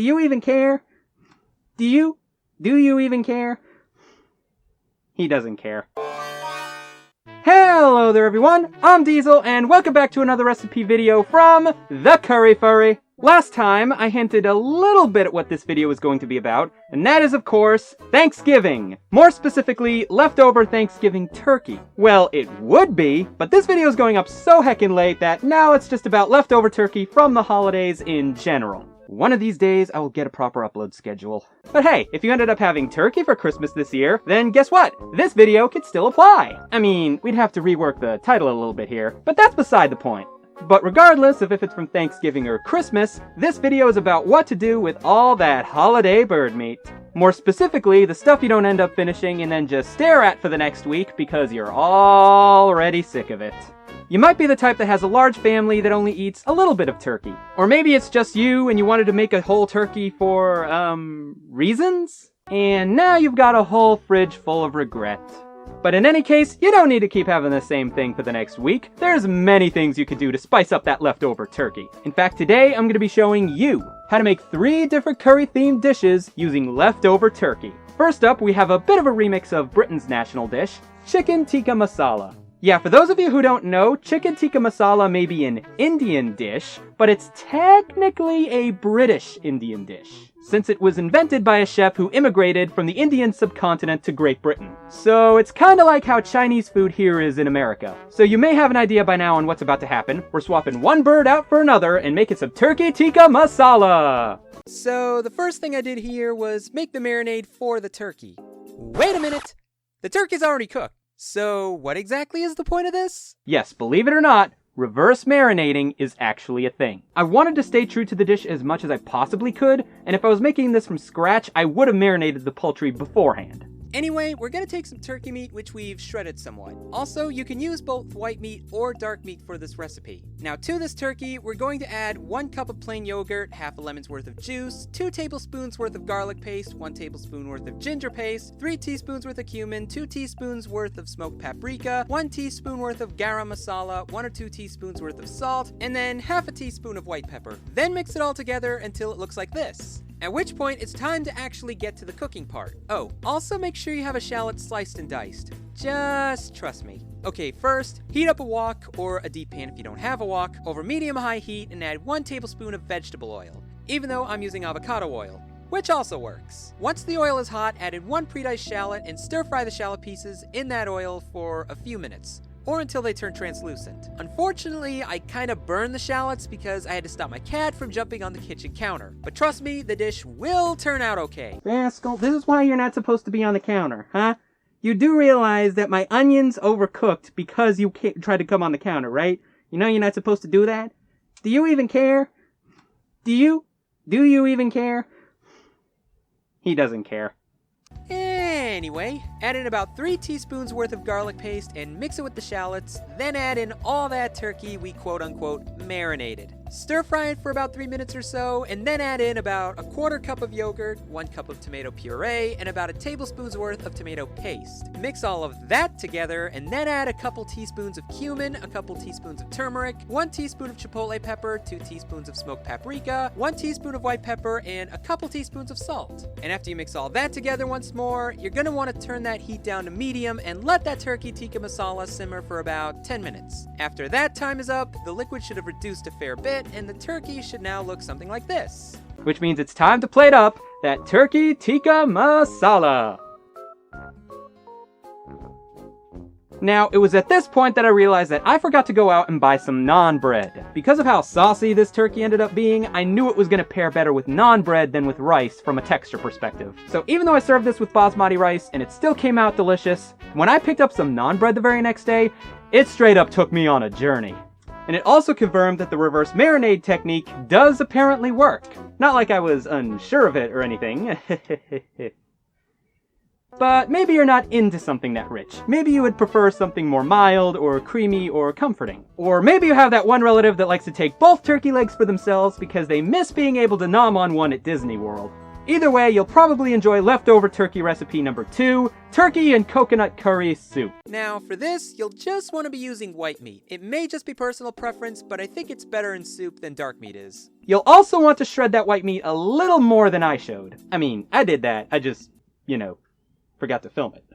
Do you even care? Do you even care? He doesn't care. Hello there everyone, I'm Diesel, and welcome back to another recipe video from the Curry Furry. Last time, I hinted a little bit at what this video was going to be about, and that is, of course, Thanksgiving. More specifically, leftover Thanksgiving turkey. Well, it would be, but this video is going up so heckin' late that now it's just about leftover turkey from the holidays in general. One of these days, I will get a proper upload schedule. But hey, if you ended up having turkey for Christmas this year, then guess what? This video could still apply. I mean, we'd have to rework the title a little bit here, but that's beside the point. But regardless of if it's from Thanksgiving or Christmas, this video is about what to do with all that holiday bird meat. More specifically, the stuff you don't end up finishing and then just stare at for the next week because you're already sick of it. You might be the type that has a large family that only eats a little bit of turkey. Or maybe it's just you and you wanted to make a whole turkey for, reasons? And now you've got a whole fridge full of regret. But in any case, you don't need to keep having the same thing for the next week. There's many things you could do to spice up that leftover turkey. In fact, today I'm going to be showing you how to make 3 different curry-themed dishes using leftover turkey. First up, we have a bit of a remix of Britain's national dish, chicken tikka masala. Yeah, for those of you who don't know, chicken tikka masala may be an Indian dish, but it's technically a British Indian dish, since it was invented by a chef who immigrated from the Indian subcontinent to Great Britain. So it's kinda like how Chinese food here is in America. So you may have an idea by now on what's about to happen. We're swapping one bird out for another and making some turkey tikka masala! So the first thing I did here was make the marinade for the turkey. Wait a minute! The turkey's already cooked. So, what exactly is the point of this? Yes, believe it or not, reverse marinating is actually a thing. I wanted to stay true to the dish as much as I possibly could, and if I was making this from scratch, I would have marinated the poultry beforehand. Anyway, we're gonna take some turkey meat, which we've shredded somewhat. Also, you can use both white meat or dark meat for this recipe. Now, to this turkey, we're going to add 1 cup of plain yogurt, half a lemon's worth of juice, 2 tablespoons worth of garlic paste, 1 tablespoon worth of ginger paste, 3 teaspoons worth of cumin, 2 teaspoons worth of smoked paprika, 1 teaspoon worth of garam masala, 1 or 2 teaspoons worth of salt, and then half a teaspoon of white pepper. Then mix it all together until it looks like this. At which point, it's time to actually get to the cooking part. Oh, also make sure you have a shallot sliced and diced. Just trust me. Okay, first, heat up a wok, or a deep pan if you don't have a wok, over medium-high heat and add 1 tablespoon of vegetable oil, even though I'm using avocado oil, which also works. Once the oil is hot, add in 1 pre-diced shallot and stir-fry the shallot pieces in that oil for a few minutes, or until they turn translucent. Unfortunately, I kinda burned the shallots because I had to stop my cat from jumping on the kitchen counter. But trust me, the dish will turn out okay. Rascal, this is why you're not supposed to be on the counter, huh? You do realize that my onions overcooked because you tried to come on the counter, right? You know you're not supposed to do that? Do you even care? Do you even care? He doesn't care. Anyway, add in about 3 teaspoons worth of garlic paste and mix it with the shallots, then add in all that turkey we quote-unquote marinated. Stir fry it for about 3 minutes or so, and then add in about a 1/4 cup of yogurt, 1 cup of tomato puree, and about a tablespoon's worth of tomato paste. Mix all of that together, and then add a couple teaspoons of cumin, a couple teaspoons of turmeric, 1 teaspoon of chipotle pepper, 2 teaspoons of smoked paprika, 1 teaspoon of white pepper, and a couple teaspoons of salt. And after you mix all that together once more, you're gonna want to turn that heat down to medium and let that turkey tikka masala simmer for about 10 minutes. After that time is up, the liquid should have reduced a fair bit, and the turkey should now look something like this. Which means it's time to plate up that turkey tikka masala. Now, it was at this point that I realized that I forgot to go out and buy some naan bread. Because of how saucy this turkey ended up being, I knew it was going to pair better with naan bread than with rice from a texture perspective. So even though I served this with basmati rice and it still came out delicious, when I picked up some naan bread the very next day, it straight up took me on a journey. And it also confirmed that the reverse marinade technique does apparently work. Not like I was unsure of it or anything. But maybe you're not into something that rich. Maybe you would prefer something more mild or creamy or comforting. Or maybe you have that one relative that likes to take both turkey legs for themselves because they miss being able to nom on one at Disney World. Either way, you'll probably enjoy leftover turkey recipe number 2, turkey and coconut curry soup. Now for this, you'll just want to be using white meat. It may just be personal preference, but I think it's better in soup than dark meat is. You'll also want to shred that white meat a little more than I showed. I mean, I did that, I just, forgot to film it.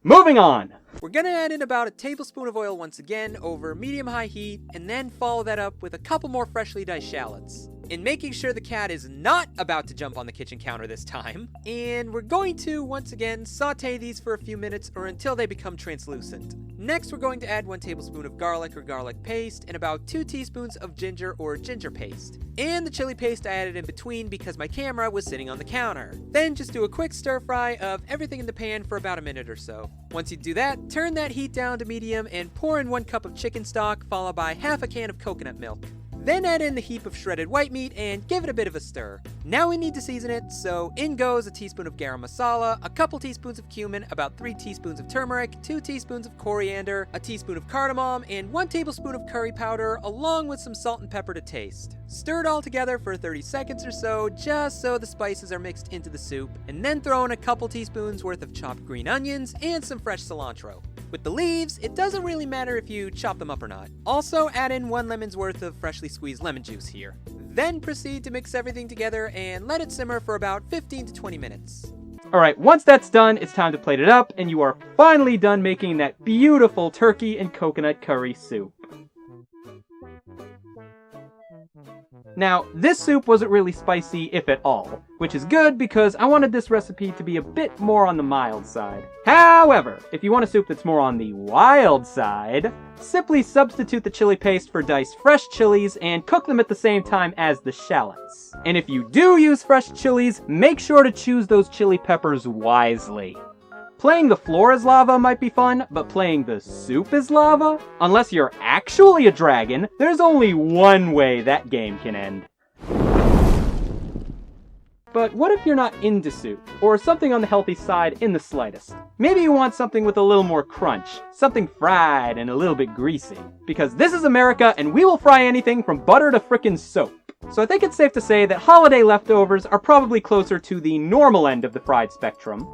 Moving on! We're gonna add in about a tablespoon of oil once again over medium-high heat, and then follow that up with a couple more freshly diced shallots. And making sure the cat is not about to jump on the kitchen counter this time. And we're going to, once again, saute these for a few minutes or until they become translucent. Next, we're going to add 1 tablespoon of garlic or garlic paste and about 2 teaspoons of ginger or ginger paste. And the chili paste I added in between because my camera was sitting on the counter. Then just do a quick stir fry of everything in the pan for about a minute or so. Once you do that, turn that heat down to medium and pour in 1 cup of chicken stock followed by half a can of coconut milk. Then add in the heap of shredded white meat and give it a bit of a stir. Now we need to season it, so in goes a teaspoon of garam masala, a couple teaspoons of cumin, about 3 teaspoons of turmeric, 2 teaspoons of coriander, a teaspoon of cardamom, and 1 tablespoon of curry powder, along with some salt and pepper to taste. Stir it all together for 30 seconds or so, just so the spices are mixed into the soup, and then throw in a couple teaspoons worth of chopped green onions and some fresh cilantro. With the leaves, it doesn't really matter if you chop them up or not. Also add in 1 lemon's worth of freshly squeezed lemon juice here. Then proceed to mix everything together and let it simmer for about 15 to 20 minutes. Alright, once that's done, it's time to plate it up, and you are finally done making that beautiful turkey and coconut curry soup. Now, this soup wasn't really spicy, if at all, which is good because I wanted this recipe to be a bit more on the mild side. However, if you want a soup that's more on the wild side, simply substitute the chili paste for diced fresh chilies and cook them at the same time as the shallots. And if you do use fresh chilies, make sure to choose those chili peppers wisely. Playing the floor as lava might be fun, but playing the soup as lava? Unless you're actually a dragon, there's only one way that game can end. But what if you're not into soup, or something on the healthy side in the slightest? Maybe you want something with a little more crunch, something fried and a little bit greasy. Because this is America, and we will fry anything from butter to frickin' soap. So I think it's safe to say that holiday leftovers are probably closer to the normal end of the fried spectrum.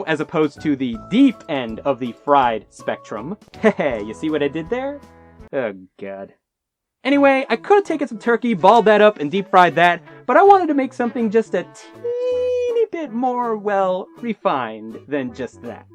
As opposed to the deep end of the fried spectrum. Hehe, you see what I did there? Oh god. Anyway, I could have taken some turkey, balled that up, and deep fried that, but I wanted to make something just a teeny bit more, well, refined than just that.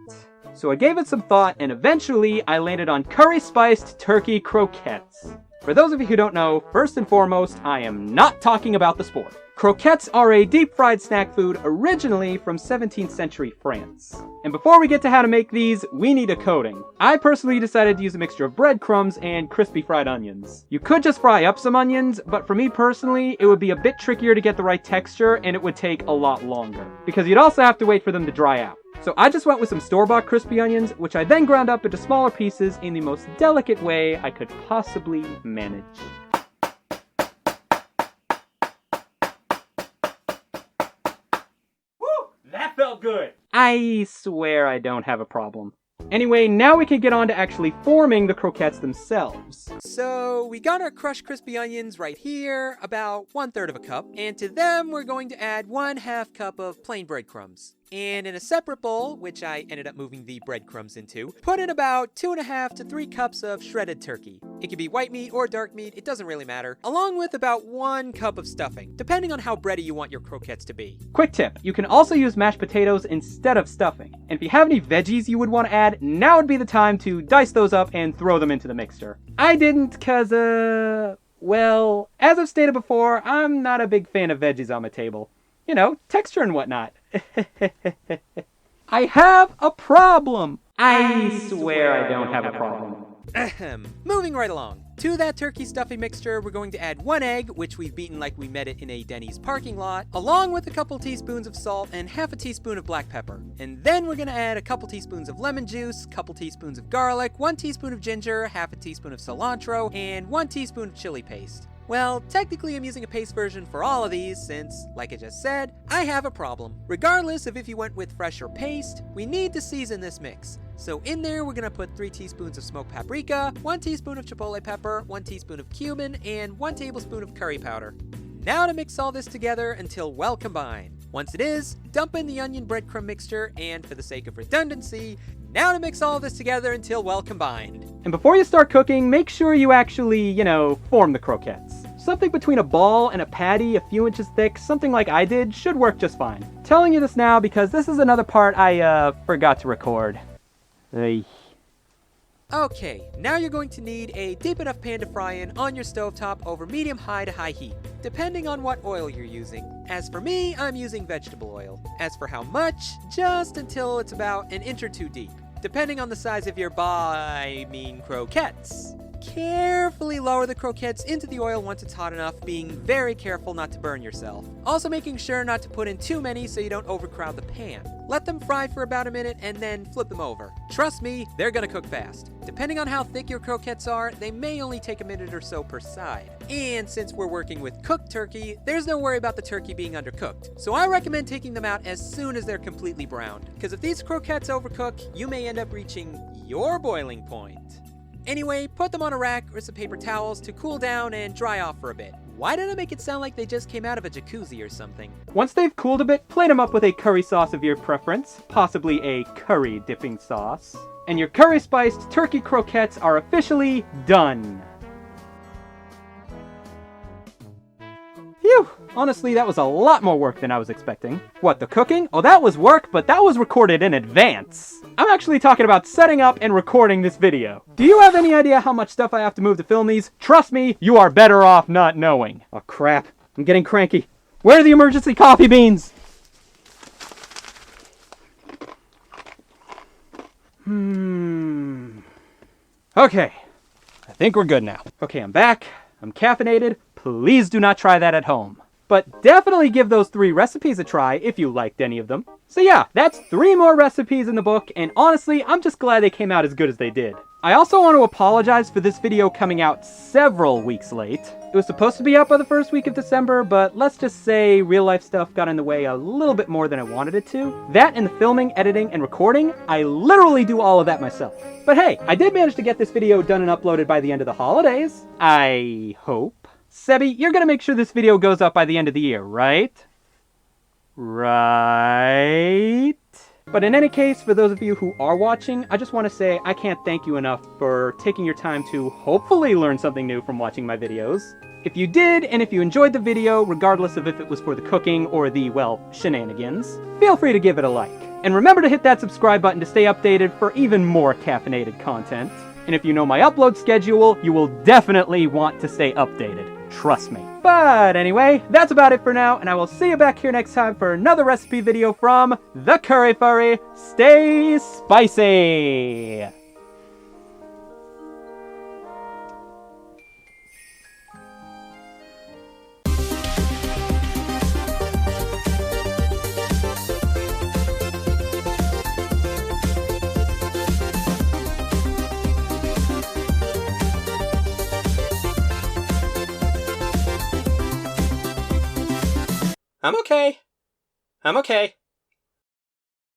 So I gave it some thought, and eventually I landed on curry-spiced turkey croquettes. For those of you who don't know, first and foremost, I am not talking about the sport. Croquettes are a deep-fried snack food originally from 17th century France. And before we get to how to make these, we need a coating. I personally decided to use a mixture of breadcrumbs and crispy fried onions. You could just fry up some onions, but for me personally, it would be a bit trickier to get the right texture and it would take a lot longer. Because you'd also have to wait for them to dry out. So I just went with some store-bought crispy onions, which I then ground up into smaller pieces in the most delicate way I could possibly manage. Woo! That felt good! I swear I don't have a problem. Anyway, now we can get on to actually forming the croquettes themselves. So we got our crushed crispy onions right here, about 1/3 of a cup, and to them we're going to add 1/2 cup of plain breadcrumbs. And in a separate bowl, which I ended up moving the breadcrumbs into, put in about 2.5 to 3 cups of shredded turkey. It can be white meat or dark meat, it doesn't really matter, along with about 1 cup of stuffing, depending on how bready you want your croquettes to be. Quick tip, you can also use mashed potatoes instead of stuffing. And if you have any veggies you would want to add, now would be the time to dice those up and throw them into the mixture. I didn't cause, well, as I've stated before, I'm not a big fan of veggies on my table. Texture and whatnot. I have a problem! I swear I don't have a problem. Ahem. Moving right along. To that turkey stuffing mixture, we're going to add 1 egg, which we've beaten like we met it in a Denny's parking lot, along with a couple teaspoons of salt and half a teaspoon of black pepper. And then we're going to add a couple teaspoons of lemon juice, couple teaspoons of garlic, 1 teaspoon of ginger, half a teaspoon of cilantro, and 1 teaspoon of chili paste. Well, technically I'm using a paste version for all of these since, like I just said, I have a problem. Regardless of if you went with fresh or paste, we need to season this mix. So in there we're going to put 3 teaspoons of smoked paprika, 1 teaspoon of chipotle pepper, 1 teaspoon of cumin, and 1 tablespoon of curry powder. Now to mix all this together until well combined. Once it is, dump in the onion breadcrumb mixture, and for the sake of redundancy, now to mix all this together until well combined. And before you start cooking, make sure you actually, form the croquettes. Something between a ball and a patty a few inches thick, something like I did, should work just fine. Telling you this now because this is another part I forgot to record. Okay, now you're going to need a deep enough pan to fry in on your stovetop over medium-high to high heat, depending on what oil you're using. As for me, I'm using vegetable oil. As for how much, just until it's about an inch or two deep, depending on the size of your croquettes. Carefully lower the croquettes into the oil once it's hot enough, being very careful not to burn yourself. Also making sure not to put in too many so you don't overcrowd the pan. Let them fry for about a minute and then flip them over. Trust me, they're gonna cook fast. Depending on how thick your croquettes are, they may only take a minute or so per side. And since we're working with cooked turkey, there's no worry about the turkey being undercooked. So I recommend taking them out as soon as they're completely browned, because if these croquettes overcook, you may end up reaching your boiling point. Anyway, put them on a rack or some paper towels to cool down and dry off for a bit. Why did I make it sound like they just came out of a jacuzzi or something? Once they've cooled a bit, plate them up with a curry sauce of your preference, possibly a curry dipping sauce. And your curry spiced turkey croquettes are officially done. Phew! Honestly, that was a lot more work than I was expecting. What, the cooking? Oh, that was work, but that was recorded in advance. I'm actually talking about setting up and recording this video. Do you have any idea how much stuff I have to move to film these? Trust me, you are better off not knowing. Oh crap, I'm getting cranky. Where are the emergency coffee beans? Okay, I think we're good now. Okay, I'm back. I'm caffeinated. Please do not try that at home. But definitely give those 3 recipes a try if you liked any of them. So yeah, that's 3 more recipes in the book, and honestly, I'm just glad they came out as good as they did. I also want to apologize for this video coming out several weeks late. It was supposed to be out by the first week of December, but let's just say real life stuff got in the way a little bit more than I wanted it to. That and the filming, editing, and recording, I literally do all of that myself. But hey, I did manage to get this video done and uploaded by the end of the holidays. I hope. Sebi, you're gonna make sure this video goes up by the end of the year, right? Right? But in any case, for those of you who are watching, I just want to say I can't thank you enough for taking your time to hopefully learn something new from watching my videos. If you did, and if you enjoyed the video, regardless of if it was for the cooking or the, well, shenanigans, feel free to give it a like. And remember to hit that subscribe button to stay updated for even more caffeinated content. And if you know my upload schedule, you will definitely want to stay updated. Trust me. But anyway, that's about it for now, and I will see you back here next time for another recipe video from The Curry Furry. Stay spicy! I'm okay.